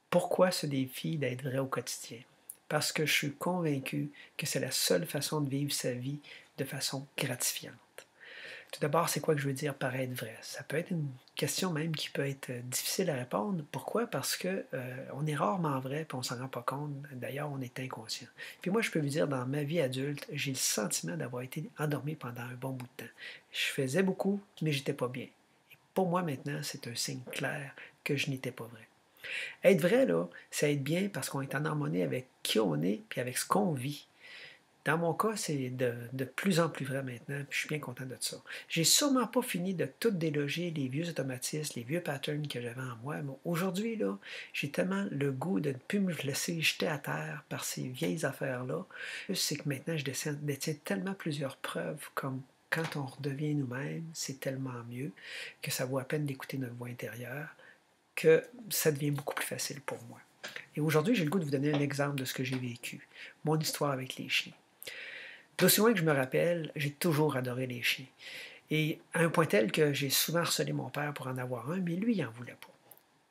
Pourquoi ce défi d'être vrai au quotidien? Parce que je suis convaincu que c'est la seule façon de vivre sa vie de façon gratifiante. Tout d'abord, c'est quoi que je veux dire par être vrai? Ça peut être une question même qui peut être difficile à répondre. Pourquoi? Parce que on est rarement vrai et on ne s'en rend pas compte. D'ailleurs, on est inconscient. Puis moi, je peux vous dire, dans ma vie adulte, j'ai le sentiment d'avoir été endormi pendant un bon bout de temps. Je faisais beaucoup, mais j'étais pas bien. Et pour moi, maintenant, c'est un signe clair que je n'étais pas vrai. Être vrai, là, c'est être bien parce qu'on est en harmonie avec qui on est puis avec ce qu'on vit. Dans mon cas, c'est de plus en plus vrai maintenant, puis je suis bien content de ça. J'ai sûrement pas fini de tout déloger les vieux automatismes, les vieux patterns que j'avais en moi, mais aujourd'hui, là, j'ai tellement le goût de ne plus me laisser jeter à terre par ces vieilles affaires-là. C'est que maintenant, je détiens tellement plusieurs preuves comme quand on redevient nous-mêmes, c'est tellement mieux que ça vaut à peine d'écouter notre voix intérieure, que ça devient beaucoup plus facile pour moi. Et aujourd'hui, j'ai le goût de vous donner un exemple de ce que j'ai vécu, mon histoire avec les chiens. D'aussi loin que je me rappelle, j'ai toujours adoré les chiens. Et à un point tel que j'ai souvent harcelé mon père pour en avoir un, mais lui, il n'en voulait pas.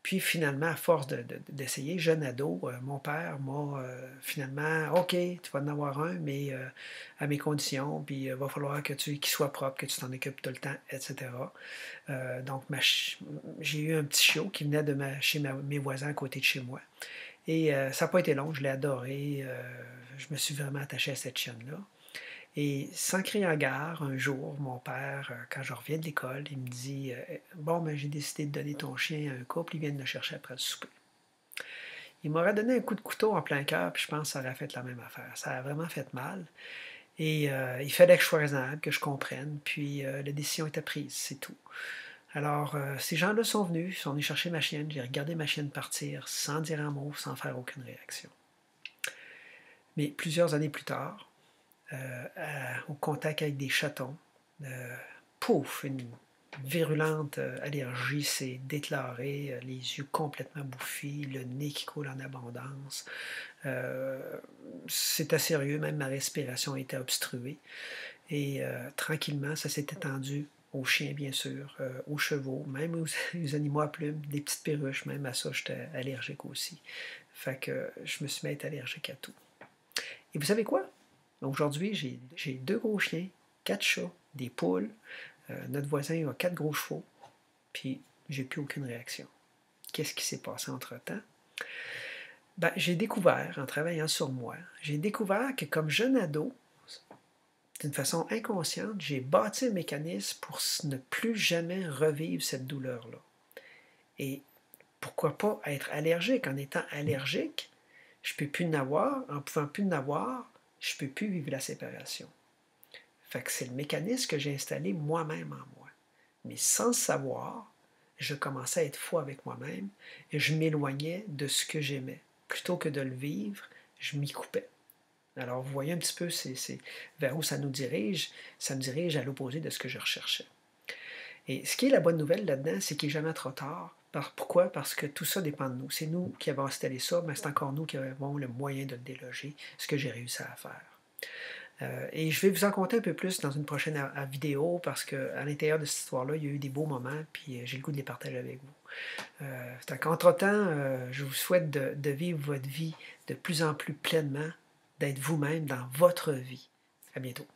Puis finalement, à force d'essayer, jeune ado, mon père m'a finalement, OK, tu vas en avoir un, mais à mes conditions, puis il va falloir qu'il soit propre, que tu t'en occupes tout le temps, etc. Donc, j'ai eu un petit chiot qui venait mes voisins à côté de chez moi. Et ça n'a pas été long, je l'ai adoré. Je me suis vraiment attaché à cette chienne-là. Et sans crier en gare, un jour, mon père, quand je reviens de l'école, il me dit bon, ben, j'ai décidé de donner ton chien à un couple, ils viennent le chercher après le souper. Il m'aurait donné un coup de couteau en plein cœur, puis je pense que ça aurait fait la même affaire. Ça a vraiment fait mal. Et il fallait que je sois raisonnable, que je comprenne, puis la décision était prise, c'est tout. Alors, ces gens-là sont venus, sont venus chercher ma chienne, j'ai regardé ma chienne partir sans dire un mot, sans faire aucune réaction. Mais plusieurs années plus tard, au contact avec des chatons, euh, pouf, une virulente allergie s'est déclarée, les yeux complètement bouffis, le nez qui coule en abondance. Euh, C'était sérieux, même ma respiration était obstruée. Et tranquillement, ça s'est étendu aux chiens, bien sûr, aux chevaux, même aux animaux à plumes, des petites perruches, même à ça, j'étais allergique aussi. Fait que je me suis mis à être allergique à tout. Et vous savez quoi? Aujourd'hui, j'ai deux gros chiens, quatre chats, des poules. Notre voisin a quatre gros chevaux, puis j'ai plus aucune réaction. Qu'est-ce qui s'est passé entre-temps? Ben, j'ai découvert, en travaillant sur moi, j'ai découvert que comme jeune ado, d'une façon inconsciente, j'ai bâti un mécanisme pour ne plus jamais revivre cette douleur-là. Et pourquoi pas être allergique? En étant allergique, je ne peux plus en avoir. En ne pouvant plus en avoir, je ne peux plus vivre la séparation. Fait que c'est le mécanisme que j'ai installé moi-même en moi. Mais sans le savoir, je commençais à être fou avec moi-même et je m'éloignais de ce que j'aimais. Plutôt que de le vivre, je m'y coupais. Alors, vous voyez un petit peu vers où ça nous dirige. Ça me dirige à l'opposé de ce que je recherchais. Et ce qui est la bonne nouvelle là-dedans, c'est qu'il n'est jamais trop tard. Pourquoi? Parce que tout ça dépend de nous. C'est nous qui avons installé ça, mais c'est encore nous qui avons le moyen de le déloger, ce que j'ai réussi à faire. Et je vais vous en conter un peu plus dans une prochaine vidéo parce qu'à l'intérieur de cette histoire-là, il y a eu des beaux moments, puis j'ai le goût de les partager avec vous. Entre-temps, je vous souhaite de vivre votre vie de plus en plus pleinement, d'être vous-même dans votre vie. À bientôt.